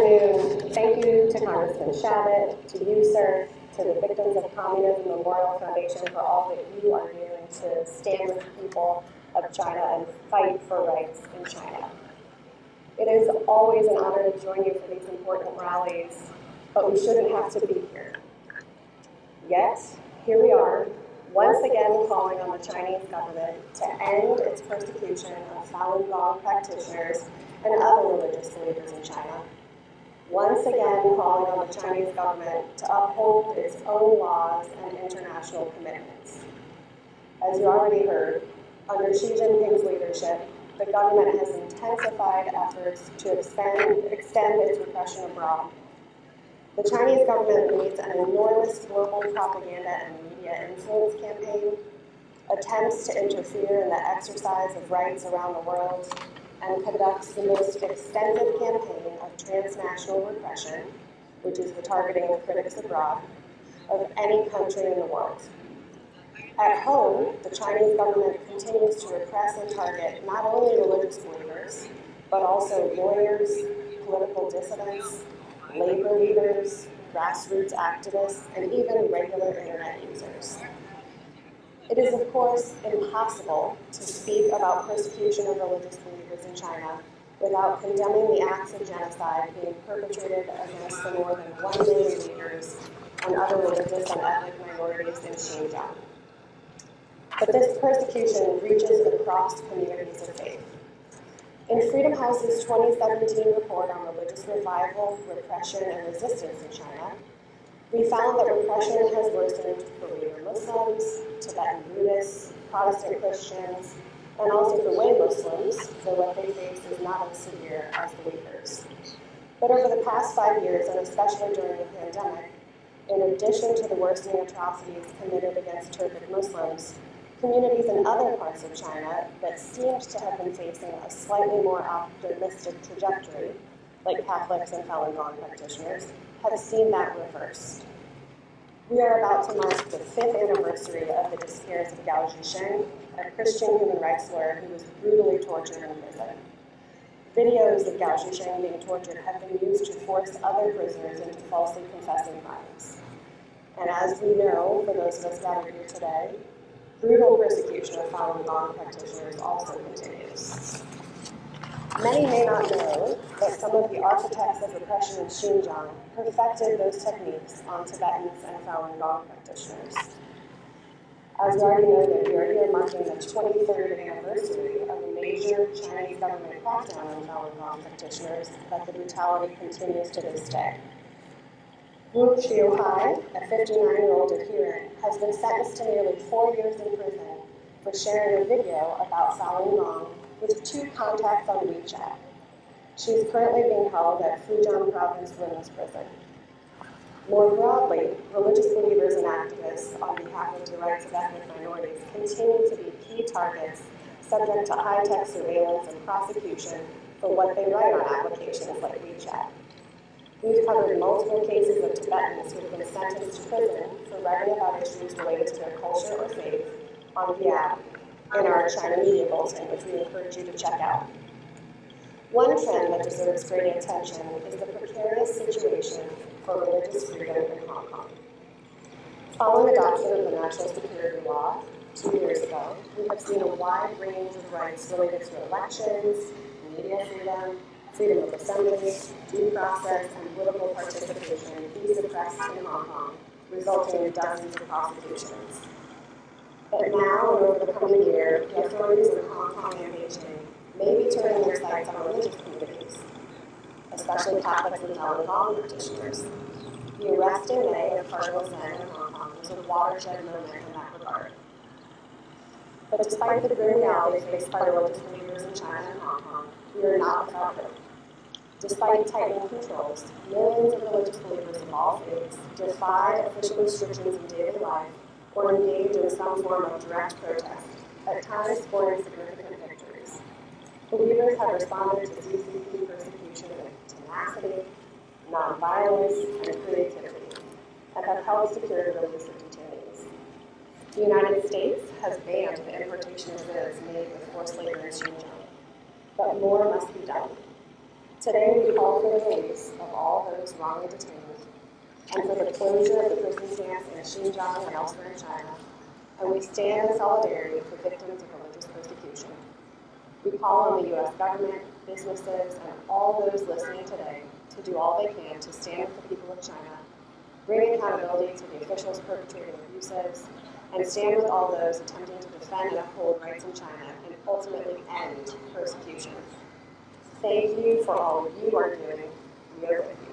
afternoon. Thank you to Congressman Shabbat, to you, sir, to the Victims of Communism Memorial Foundation for all that you are doing to stand with the people of China and fight for rights in China. It is always an honor to join you for these important rallies, but we shouldn't have to be here. Yet, here we are, once again calling on the Chinese government to end its persecution of Falun Gong practitioners and other religious believers in China. Once again calling on the Chinese government to uphold its own laws and international commitments. As you already heard, under Xi Jinping's leadership, the government has intensified efforts to extend its repression abroad. The Chinese government leads an enormous global propaganda and media influence campaign, attempts to interfere in the exercise of rights around the world, and conducts the most extensive campaign of transnational repression, which is the targeting of critics abroad, of any country in the world. At home, the Chinese government continues to repress and target not only religious believers, but also lawyers, political dissidents, labor leaders, grassroots activists, and even regular internet users. It is, of course, impossible to speak about persecution of religious believers in China without condemning the acts of genocide being perpetrated against the more than 1 million Uyghurs and other religious and ethnic minorities in Xinjiang. But this persecution reaches across communities of faith. In Freedom House's 2017 report on religious revival, repression, and resistance in China, we found that repression has worsened for Uyghur Muslims, Tibetan Buddhists, Protestant Christians, and also for Hui Muslims, though what they face is not as severe as the Uyghurs. But over the past 5 years, and especially during the pandemic, in addition to the worsening atrocities committed against Turkic Muslims, communities in other parts of China that seemed to have been facing a slightly more optimistic trajectory, like Catholics and Falun Gong practitioners, have seen that reversed. We are about to mark the 5th anniversary of the disappearance of Gao Zhisheng, a Christian human rights lawyer who was brutally tortured in prison. Videos of Gao Zhisheng being tortured have been used to force other prisoners into falsely confessing crimes. And as we know, for those of us gathered here today, brutal persecution of Falun Gong practitioners also continues. Many may not know that some of the architects of repression in Xinjiang perfected those techniques on Tibetans and Falun Gong practitioners. As we already noted, we are here marking the 23rd anniversary of a major Chinese government crackdown on Falun Gong practitioners, but the brutality continues to this day. Wu Qiuhai, a 59-year-old adherent, has been sentenced to nearly 4 years in prison for sharing a video about Falun Gong with 2 contacts on WeChat. She is currently being held at Fujian Province Women's Prison. More broadly, religious believers and activists on behalf of the rights of ethnic minorities continue to be key targets subject to high-tech surveillance and prosecution for what they write on applications like WeChat. We've covered multiple cases of Tibetans who have been sentenced to prison for writing about issues related to their culture or faith on the app in our China Media Bulletin, which we encourage you to check out. One trend that deserves great attention is the precarious situation for religious freedom in Hong Kong. Following adoption of the National Security Law 2 years ago, we have seen a wide range of rights related to elections, media freedom, freedom of assembly, due process, and political participation be suppressed in Hong Kong, resulting in dozens of prosecutions. But now, and over the coming year, the authorities in Hong Kong and Beijing may be turning their sights on religious communities, especially Catholics and Falun Gong practitioners. The arrest in May of Cardinal Zen in Hong Kong was a watershed moment in that regard. But despite the grim reality faced by religious believers in China and Hong Kong, we are not without hope. Despite tightening controls, millions of religious believers of all faiths defy official restrictions in daily life or engage in some form of direct protest, at times scoring significant victories. Believers have responded to CCP persecution with tenacity, nonviolence, and creativity, and have helped secure the release of detainees. The United States has banned the importation of goods made with forced labor in Xinjiang, but more must be done. Today, we call for the release of all those wrongly detained and for the closure of the prison camps in Xinjiang and elsewhere in China, and we stand in solidarity for victims of religious persecution. We call on the U.S. government, businesses, and all those listening today to do all they can to stand with the people of China, bring accountability to the officials perpetrating abuses, and stand with all those attempting to defend and uphold rights in China and ultimately end persecution. Thank you for all you are doing. We are with you.